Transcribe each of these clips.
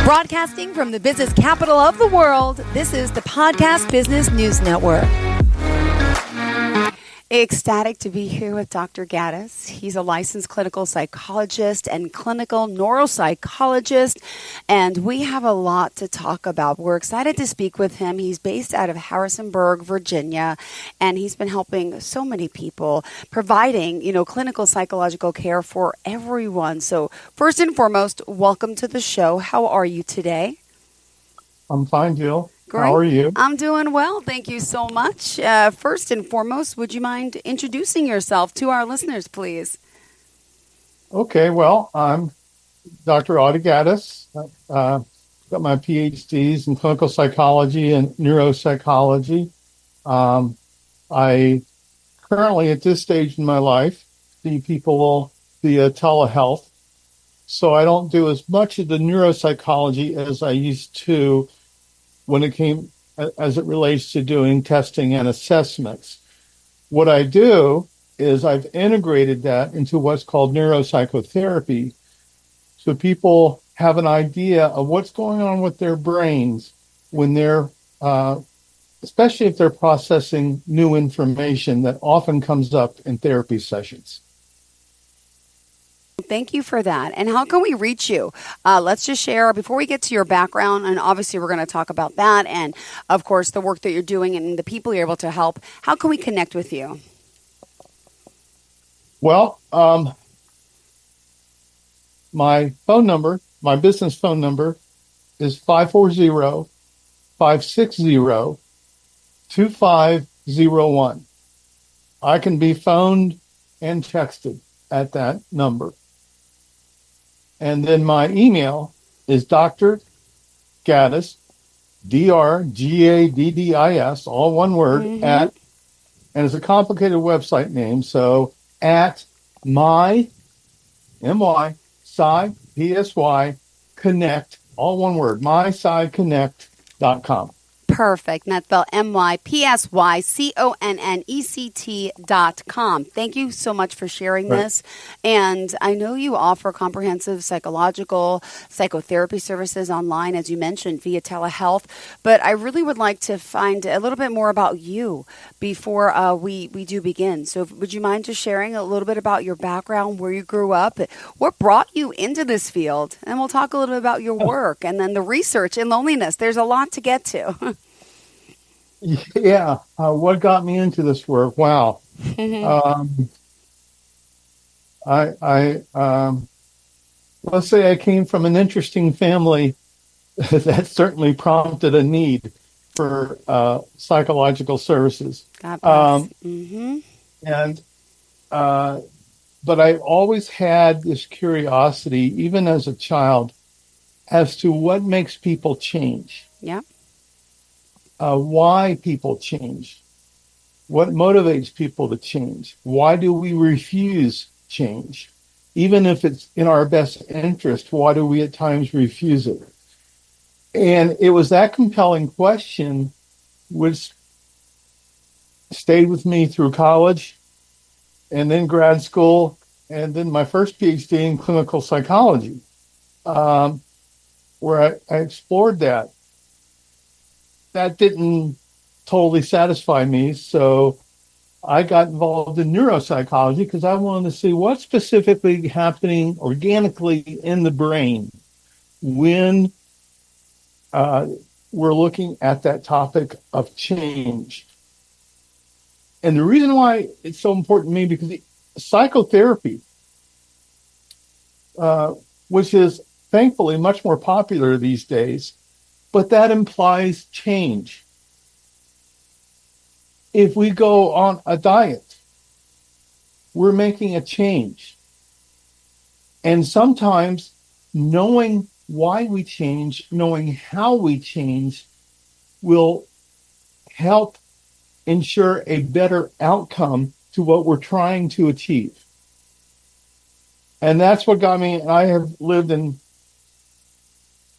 Broadcasting from the business capital of the world, this is the Podcast Business News Network. Ecstatic to be here with Dr. Gaddis. He's a licensed clinical psychologist and clinical neuropsychologist, and we have a lot to talk about. We're excited to speak with him. He's based out of Harrisonburg, Virginia, and he's been helping so many people, providing, clinical psychological care for everyone. So first and foremost, welcome to the show. How are you today? I'm fine, Jill. Great. How are you? I'm doing well. Thank you so much. First and foremost, would you mind introducing yourself to our listeners, please? Okay. Well, I'm Dr. Audie Gaddis. Got my PhDs in clinical psychology and neuropsychology. I currently, at this stage in my life, see people via telehealth. So I don't do as much of the neuropsychology as I used to when it came as it relates to doing testing and assessments. What I do is I've integrated that into what's called neuropsychotherapy, so people have an idea of what's going on with their brains when they're, especially if they're processing new information that often comes up in therapy sessions. Thank you for that. And how can we reach you? Let's just share, before we get to your background, and obviously we're going to talk about that, and of course the work that you're doing and the people you're able to help. How can we connect with you? Well, my phone number, my business phone number is 540-560-2501. I can be phoned and texted at that number. And then my email is Dr. Gaddis, DrGaddis, all one word, at, and it's a complicated website name, so at Psy, Connect, all one word, mypsyconnect.com. Perfect. And that's spelled mypsyconnect.com. Thank you so much for sharing this. And I know you offer comprehensive psychological psychotherapy services online, as you mentioned, via telehealth. But I really would like to find a little bit more about you before we do begin. So would you mind just sharing a little bit about your background, where you grew up, what brought you into this field? And we'll talk a little bit about your work and then the research in loneliness. There's a lot to get to. Yeah. What got me into this work? Wow. Let's say I came from an interesting family that certainly prompted a need for psychological services. God bless. But I always had this curiosity, even as a child, as to what makes people change. Yeah. Why people change, what motivates people to change, why do we refuse change? Even if it's in our best interest, why do we at times refuse it? And it was that compelling question which stayed with me through college and then grad school and then my first PhD in clinical psychology, where I explored that. That didn't totally satisfy me, so I got involved in neuropsychology because I wanted to see what's specifically happening organically in the brain when we're looking at that topic of change. And the reason why it's so important to me, because psychotherapy, which is thankfully much more popular these days, but that implies change. If we go on a diet, we're making a change. And sometimes knowing why we change, knowing how we change, will help ensure a better outcome to what we're trying to achieve. And that's what got me. I have lived in,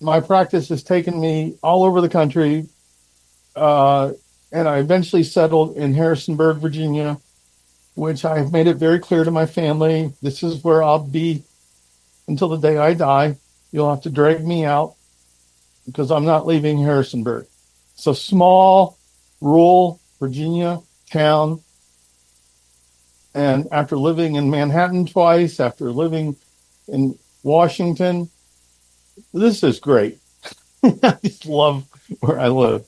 my practice has taken me all over the country. And I eventually settled in Harrisonburg, Virginia. which I've made it very clear to my family. This is where I'll be until the day I die. You'll have to drag me out because I'm not leaving Harrisonburg. It's a small, rural Virginia town. And after living in Manhattan twice, after living in Washington, this is great. I just love where I live.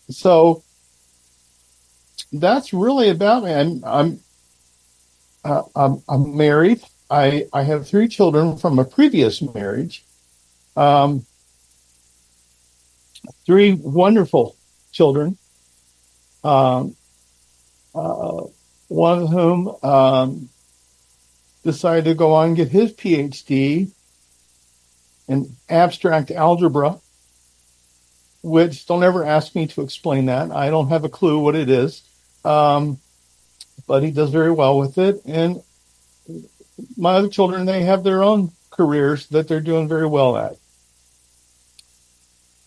So that's really about me. I'm married. I have 3 children from a previous marriage. 3 wonderful children. One of whom decided to go on and get his PhD in abstract algebra, which don't ever ask me to explain that. I don't have a clue what it is. But he does very well with it. And my other children, they have their own careers that they're doing very well at.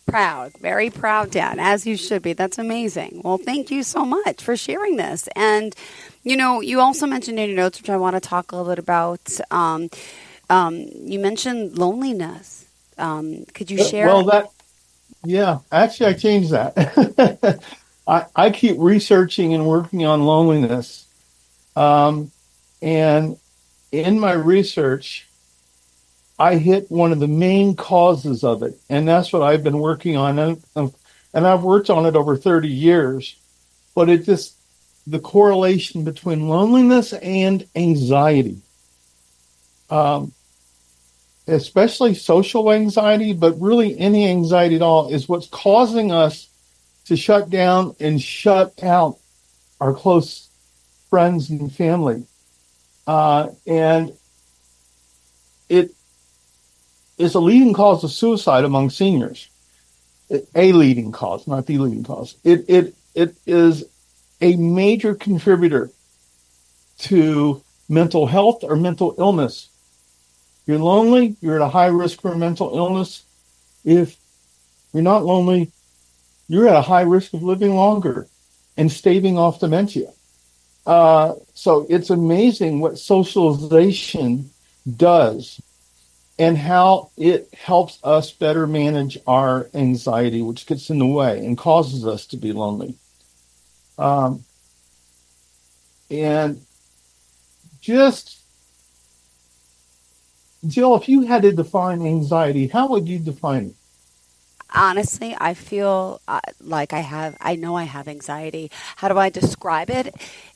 Proud, very proud, Dad, as you should be. That's amazing. Well, thank you so much for sharing this. And, you also mentioned in your notes, which I want to talk a little bit about, you mentioned loneliness. Could you share? Actually, I changed that. I keep researching and working on loneliness. And in my research, I hit one of the main causes of it. And that's what I've been working on. And I've worked on it over 30 years. But the correlation between loneliness and anxiety, especially social anxiety, but really any anxiety at all, is what's causing us to shut down and shut out our close friends and family. And it is a leading cause of suicide among seniors. A leading cause, not the leading cause. It is a major contributor to mental health or mental illness. You're lonely, you're at a high risk for mental illness. If you're not lonely, you're at a high risk of living longer and staving off dementia. So it's amazing what socialization does and how it helps us better manage our anxiety, which gets in the way and causes us to be lonely. And just, Jill, if you had to define anxiety, how would you define it? Honestly, I feel like I know I have anxiety. How do I describe it?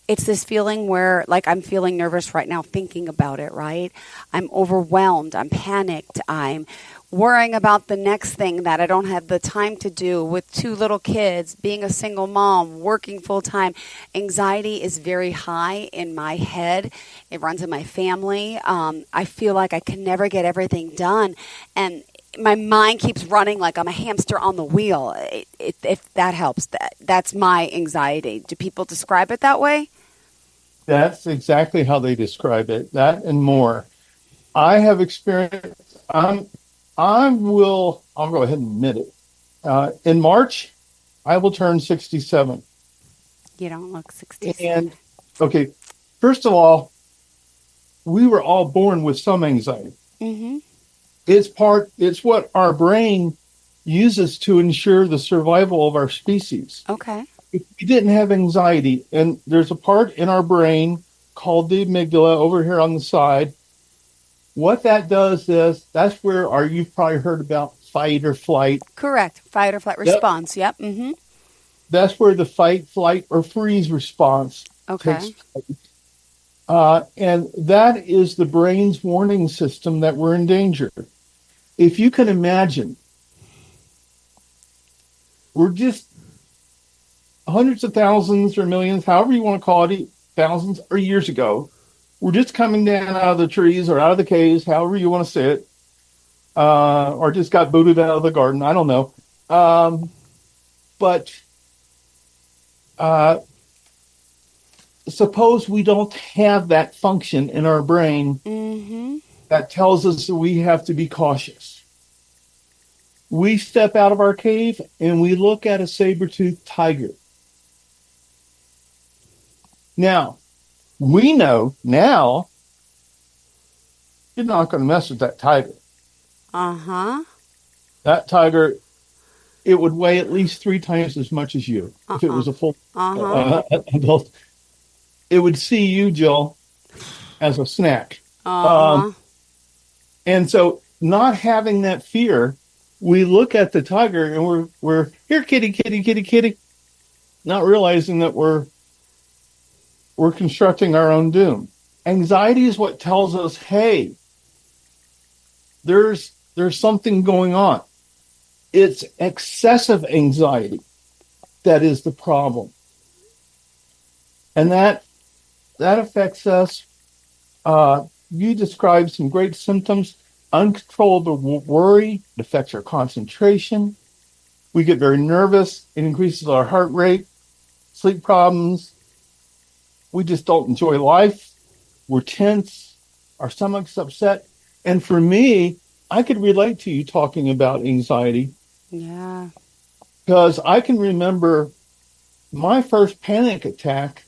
It's this feeling where, like, I'm feeling nervous right now thinking about it, right? I'm overwhelmed. I'm panicked. I'm worrying about the next thing that I don't have the time to do with 2 little kids, being a single mom, working full time. Anxiety is very high in my head. It runs in my family. I feel like I can never get everything done. And my mind keeps running like I'm a hamster on the wheel. If that helps, that's my anxiety. Do people describe it that way? That's exactly how they describe it. That and more. I have experienced. I'll go ahead and admit it. In March, I will turn 67. You don't look 67. And okay, first of all, we were all born with some anxiety. Mm-hmm. It's what our brain uses to ensure the survival of our species. Okay. If we didn't have anxiety, and there's a part in our brain called the amygdala over here on the side. What that does is that's where you've probably heard about fight or flight. Correct. Fight or flight response. Yep. Mm-hmm. That's where the fight, flight, or freeze response takes place. And that is the brain's warning system that we're in danger. If you can imagine, we're just hundreds of thousands or millions, however you want to call it, thousands or years ago, we're just coming down out of the trees or out of the caves, however you want to say it, or just got booted out of the garden. I don't know. But suppose we don't have that function in our brain that tells us that we have to be cautious. We step out of our cave and we look at a saber-toothed tiger. Now, we know now you're not going to mess with that tiger. Uh-huh. That tiger, it would weigh at least 3 times as much as you if it was a full adult. It would see you, Jill, as a snack. Uh-huh. And so not having that fear, we look at the tiger and we're here, kitty, kitty, kitty, kitty, not realizing that we're constructing our own doom. Anxiety is what tells us, hey, there's something going on. It's excessive anxiety that is the problem. And that affects us. You described some great symptoms. Uncontrollable worry, it affects our concentration. We get very nervous. It increases our heart rate, sleep problems. We just don't enjoy life. We're tense. Our stomach's upset. And for me, I could relate to you talking about anxiety. Yeah. Because I can remember my first panic attack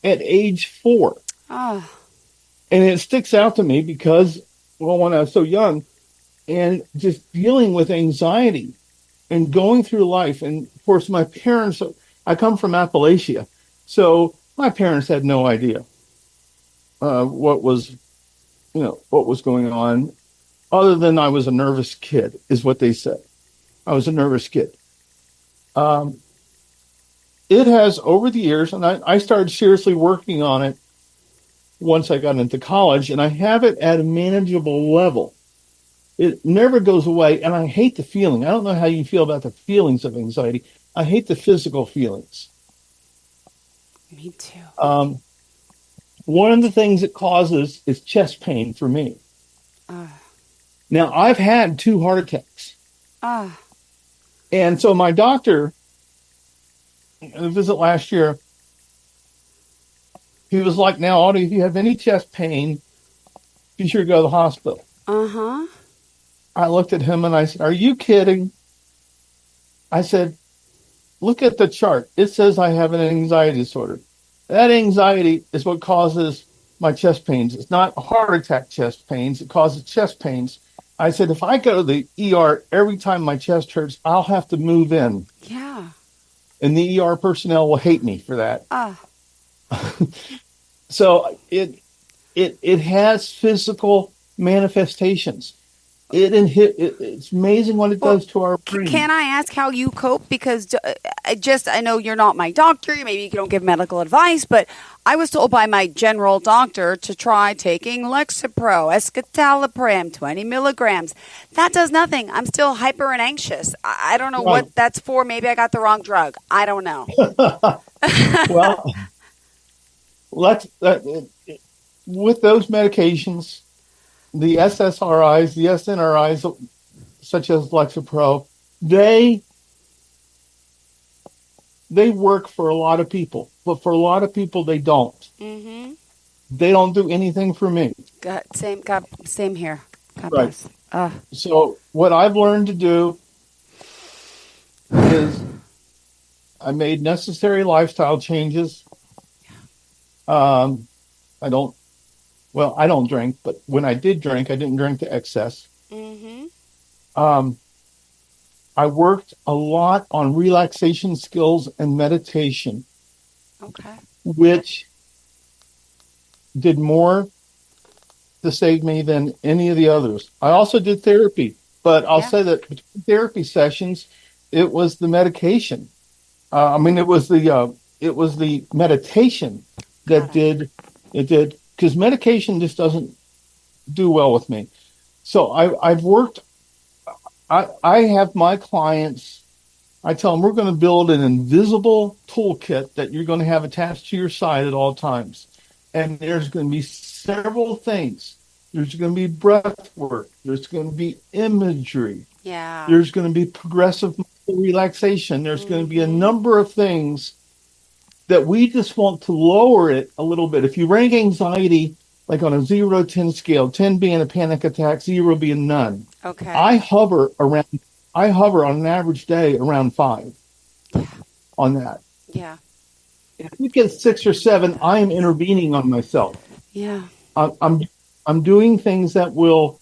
at age 4. Oh. And it sticks out to me because, well, when I was so young and just dealing with anxiety and going through life. And of course, my parents, I come from Appalachia. So my parents had no idea what was going on, other than I was a nervous kid, is what they said. I was a nervous kid. It has, over the years, and I started seriously working on it once I got into college, and I have it at a manageable level. It never goes away, and I hate the feeling. I don't know how you feel about the feelings of anxiety. I hate the physical feelings. Me too. One of the things it causes is chest pain for me. Now, I've had 2 heart attacks. And so my doctor, a visit last year, he was like, now, Audie, if you have any chest pain, be sure to go to the hospital. Uh-huh. I looked at him and I said, are you kidding? I said, look at the chart. It says I have an anxiety disorder. That anxiety is what causes my chest pains. It's not heart attack chest pains. It causes chest pains. I said, if I go to the ER every time my chest hurts, I'll have to move in. Yeah. And the ER personnel will hate me for that. So it has physical manifestations. It's amazing what it does to our brain. Can I ask how you cope? Because I know you're not my doctor. Maybe you don't give medical advice, but I was told by my general doctor to try taking Lexapro, escitalopram, 20 milligrams. That does nothing. I'm still hyper and anxious. I don't know what that's for. Maybe I got the wrong drug. I don't know. Well, with those medications, the SSRIs, the SNRIs, such as Lexapro, they work for a lot of people, but for a lot of people, they don't. Mm-hmm. They don't do anything for me. Same here. God right. Bless. So what I've learned to do is I made necessary lifestyle changes. I don't drink, but when I did drink, I didn't drink to excess. Mm-hmm. I worked a lot on relaxation skills and meditation, which did more to save me than any of the others. I also did therapy, but I'll say that between therapy sessions, it was the medication. It was the meditation that did it. Because medication just doesn't do well with me. So I've worked, I have my clients, I tell them we're going to build an invisible toolkit that you're going to have attached to your side at all times. And there's going to be several things. There's going to be breath work. There's going to be imagery. Yeah. There's going to be progressive relaxation. There's going to be a number of things that we just want to lower it a little bit. If you rank anxiety like on a 0 to 10 scale, 10 being a panic attack, 0 being none. Okay. I hover on an average day around 5 on that. Yeah. if it gets 6 or 7, I am intervening on myself. Yeah. I'm doing things that will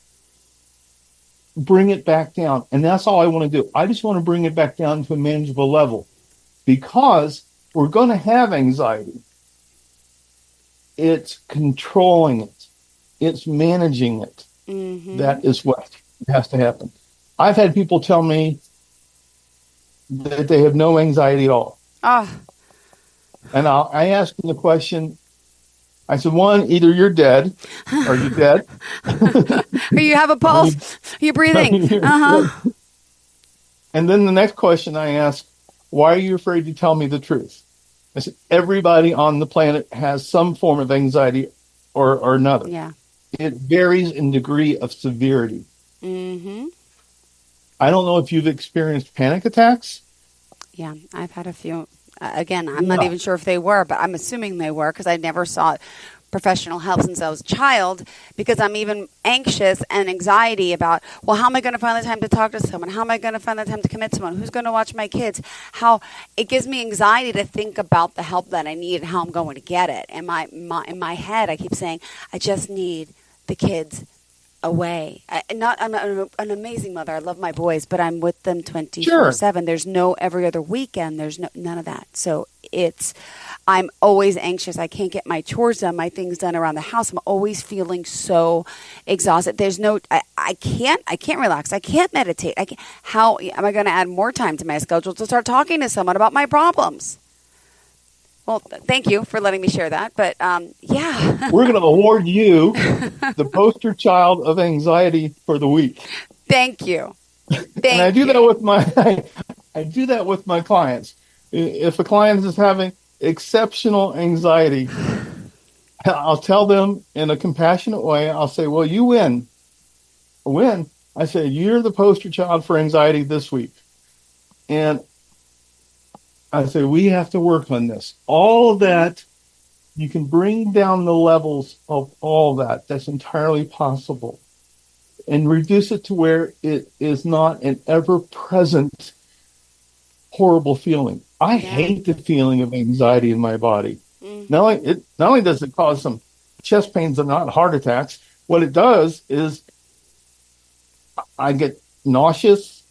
bring it back down. And that's all I want to do. I just want to bring it back down to a manageable level because we're going to have anxiety. It's controlling it. It's managing it. Mm-hmm. That is what has to happen. I've had people tell me that they have no anxiety at all. Oh. And I ask them the question, I said, one, either you're dead. Are you dead? Or you have a pulse. You're breathing. Uh-huh. And then the next question I ask, why are you afraid to tell me the truth? I said, everybody on the planet has some form of anxiety or another. Yeah. It varies in degree of severity. Mm-hmm. I don't know if you've experienced panic attacks. Yeah, I've had a few. Again, I'm not even sure if they were, but I'm assuming they were because I never sought professional help since I was a child because I'm even anxious and anxiety about, well, how am I going to find the time to talk to someone? How am I going to find the time to commit to someone? Who's going to watch my kids? How it gives me anxiety to think about the help that I need and how I'm going to get it. And in my head, I keep saying, I just need the kids away. I'm an amazing mother. I love my boys, but I'm with them 24/7. There's no every other weekend. There's none of that. So I'm always anxious. I can't get my chores done, my things done around the house. I'm always feeling so exhausted. There's no, I can't relax. I can't meditate. How am I going to add more time to my schedule to start talking to someone about my problems? Well, thank you for letting me share that. But yeah. We're going to award you the poster child of anxiety for the week. Thank you. And I do that with my clients. If a client is having exceptional anxiety, I'll tell them in a compassionate way, I'll say, well, you win. I say, you're the poster child for anxiety this week. And I say, we have to work on this. All of that, you can bring down the levels of all that. That's entirely possible. And reduce it to where it is not an ever-present horrible feeling. I hate the feeling of anxiety in my body. Mm-hmm. Not only does it cause some chest pains and not heart attacks, what it does is I get nauseous,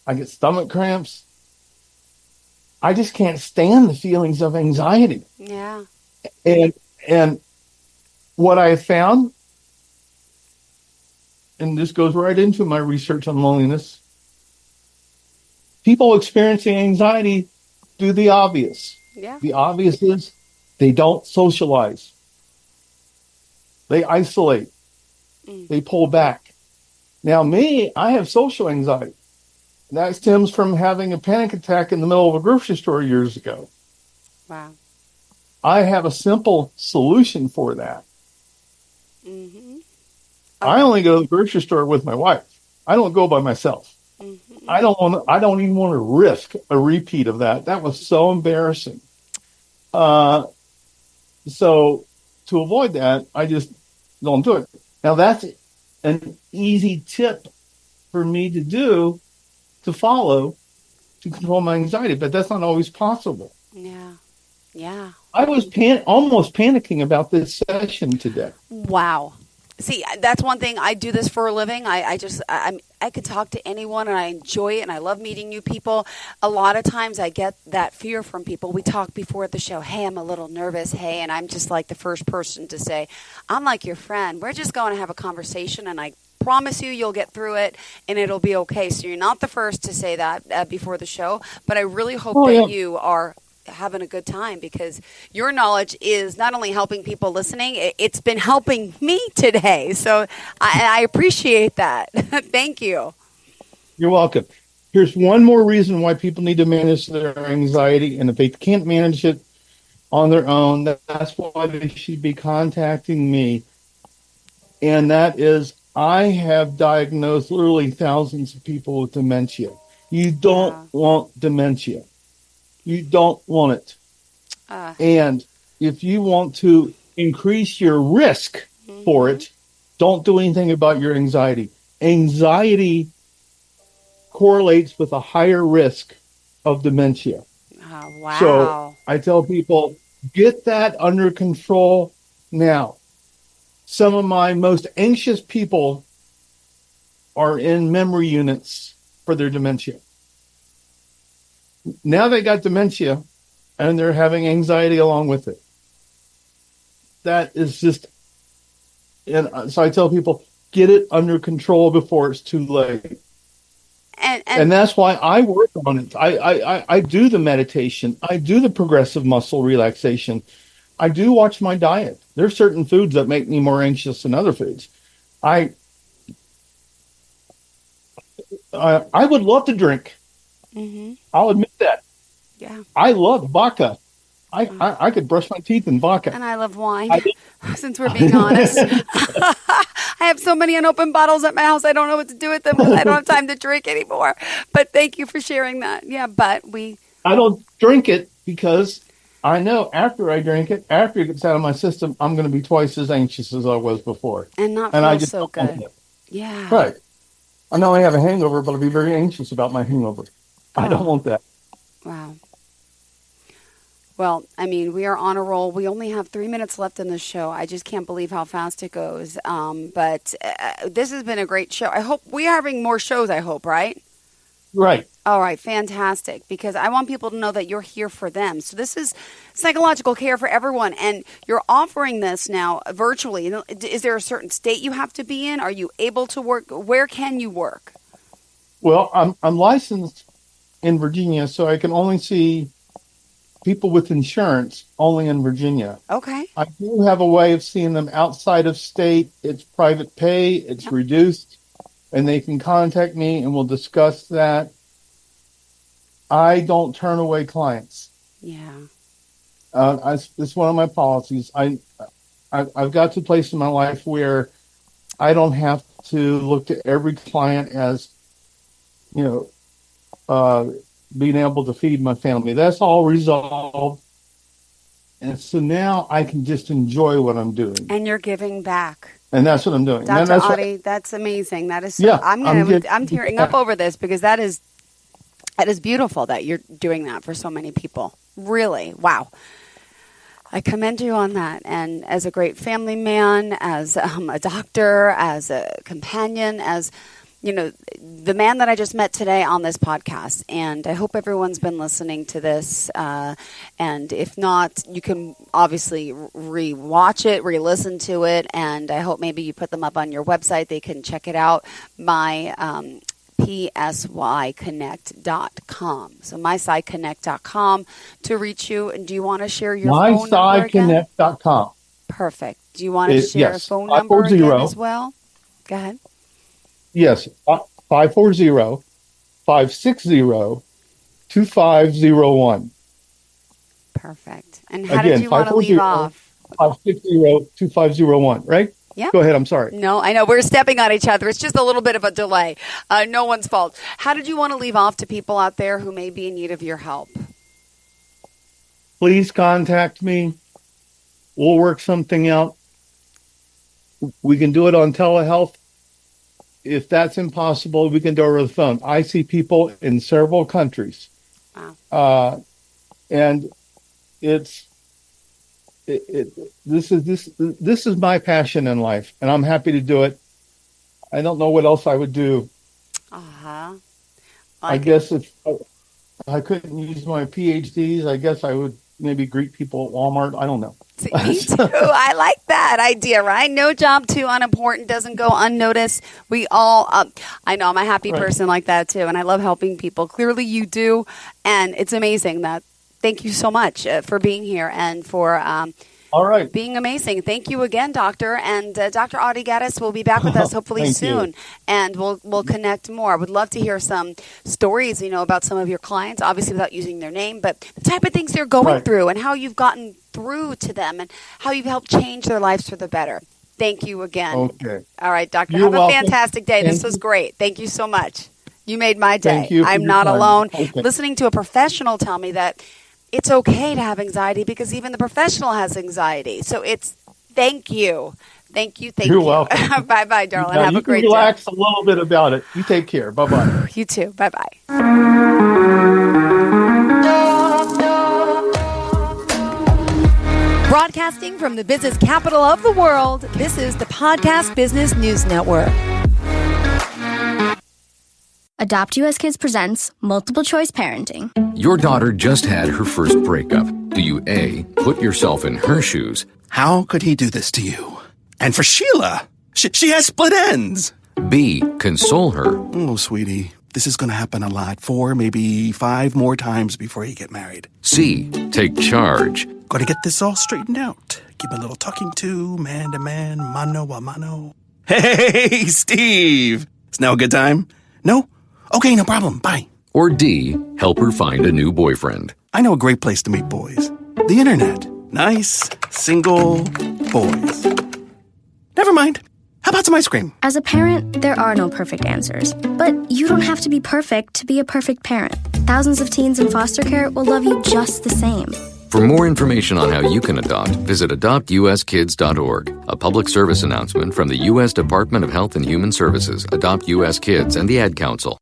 I get stomach cramps. I just can't stand the feelings of anxiety. Yeah. And what I have found, and this goes right into my research on loneliness, people experiencing anxiety do the obvious. Yeah. The obvious is they don't socialize. They isolate. They pull back. Now, me, I have social anxiety. That stems from having a panic attack in the middle of a grocery store years ago. Wow. I have a simple solution for that. Mm-hmm. I only go to the grocery store with my wife. I don't go by myself. Mm-hmm. I don't even want to risk a repeat of that. That was so embarrassing. So to avoid that, I just don't do it. Now that's an easy tip for me to follow to control my anxiety, but that's not always possible. Yeah. Yeah. I was almost panicking about this session today. Wow. See, that's one thing. I do this for a living. I could talk to anyone and I enjoy it and I love meeting new people. A lot of times I get that fear from people. We talked before the show, hey, I'm a little nervous, hey, and I'm just like the first person to say, I'm like your friend. We're just going to have a conversation and I promise you'll get through it and it'll be okay. So you're not the first to say that before the show, but I really hope that you are having a good time because your knowledge is not only helping people listening, it's been helping me today. So I appreciate that. Thank you. You're welcome. Here's one more reason why people need to manage their anxiety. And if they can't manage it on their own, that's why they should be contacting me. And that is, I have diagnosed literally thousands of people with dementia. You don't want dementia. You don't want it. And if you want to increase your risk for it, don't do anything about your anxiety. Anxiety correlates with a higher risk of dementia. Wow. So I tell people, get that under control now. Some of my most anxious people are in memory units for their dementia. Now they got dementia and they're having anxiety along with it. That is just, and so I tell people, get it under control before it's too late. And that's why I work on it. I do the meditation. I do the progressive muscle relaxation. I do watch my diet. There's certain foods that make me more anxious than other foods. I would love to drink. Mm-hmm. I'll admit that. Yeah. I love vodka. I could brush my teeth in vodka. And I love wine, since we're being honest. I have so many unopened bottles at my house. I don't know what to do with them. I don't have time to drink anymore. But thank you for sharing that. Yeah, I don't drink it because I know after I drink it, after it gets out of my system, I'm going to be twice as anxious as I was before. And not feel I just so good. Yeah. Right. I know I have a hangover, but I'll be very anxious about my hangover. I don't want that. Wow. Well, I mean, we are on a roll. We only have 3 minutes left in the show. I just can't believe how fast it goes. But this has been a great show. I hope we're having more shows, I hope, right? Right. All right. Fantastic. Because I want people to know that you're here for them. So this is psychological care for everyone. And you're offering this now virtually. Is there a certain state you have to be in? Are you able to work? Where can you work? Well, I'm licensed in Virginia, so I can only see people with insurance only in Virginia. Okay. I do have a way of seeing them outside of state. It's private pay. It's reduced, and they can contact me, and we'll discuss that. I don't turn away clients. Yeah. It's one of my policies. I've got to a place in my life where I don't have to look to every client as, being able to feed my family. That's all resolved. And so now I can just enjoy what I'm doing. And you're giving back. And that's what I'm doing. Dr. Audie, that's amazing. That is so, yeah, I'm tearing up over this because that is beautiful that you're doing that for so many people. Really. Wow. I commend you on that. And as a great family man, as a doctor, as a companion, as the man that I just met today on this podcast, and I hope everyone's been listening to this. And if not, you can obviously re-watch it, re-listen to it, and I hope maybe you put them up on your website. They can check it out. psyconnect.com. So mypsyconnect.com to reach you. And do you want to share your phone number again? mypsyconnect.com. Perfect. Do you want to share a phone number again as well? Go ahead. Yes, 540-560-2501. Perfect. And how did you want to leave off? 560-2501, right? Yeah. Go ahead, I'm sorry. No, I know. We're stepping on each other. It's just a little bit of a delay. No one's fault. How did you want to leave off to people out there who may be in need of your help? Please contact me. We'll work something out. We can do it on telehealth. If that's impossible, we can do it over the phone. I see people in several countries. Wow. And this is my passion in life, and I'm happy to do it. I don't know what else I would do. I guess if I couldn't use my PhDs, I guess I would maybe greet people at Walmart. I don't know. Me too. I like that idea, right? No job too unimportant, doesn't go unnoticed. We all, I know I'm a happy person like that too, and I love helping people. Clearly you do, and it's amazing that. Thank you so much for being here and for being amazing. Thank you again, Doctor. And Dr. Audie Gaddis will be back with us hopefully soon, and we'll connect more. I would love to hear some stories, about some of your clients, obviously without using their name, but the type of things they're going through and how you've gotten through to them and how you've helped change their lives for the better. Thank you again. Okay. All right, Doctor. You're Have welcome. a fantastic day. This was great. Thank you so much. You made my day. Thank you for I'm your not time. alone. Okay. Listening to a professional tell me that it's okay to have anxiety because even the professional has anxiety. So thank you. Thank you. You're welcome. Bye-bye, darling. Now, have a great day. relax a little bit about it. You take care. Bye-bye. You too. Bye-bye. Broadcasting from the business capital of the world, this is the Podcast Business News Network. Adopt US Kids presents Multiple Choice Parenting. Your daughter just had her first breakup. Do you A, put yourself in her shoes? How could he do this to you? And for Sheila, she has split ends. B, console her? Oh, sweetie, this is going to happen a lot. 4, maybe 5 more times before you get married. C, take charge? Got to get this all straightened out. Give a little talking to, man to man, mano a mano. Hey, Steve! Is now a good time? No? Okay, no problem. Bye. Or D, help her find a new boyfriend? I know a great place to meet boys. The internet. Nice, single boys. Never mind. How about some ice cream? As a parent, there are no perfect answers. But you don't have to be perfect to be a perfect parent. Thousands of teens in foster care will love you just the same. For more information on how you can adopt, visit adoptuskids.org. A public service announcement from the U.S. Department of Health and Human Services, Adopt U.S. Kids, and the Ad Council.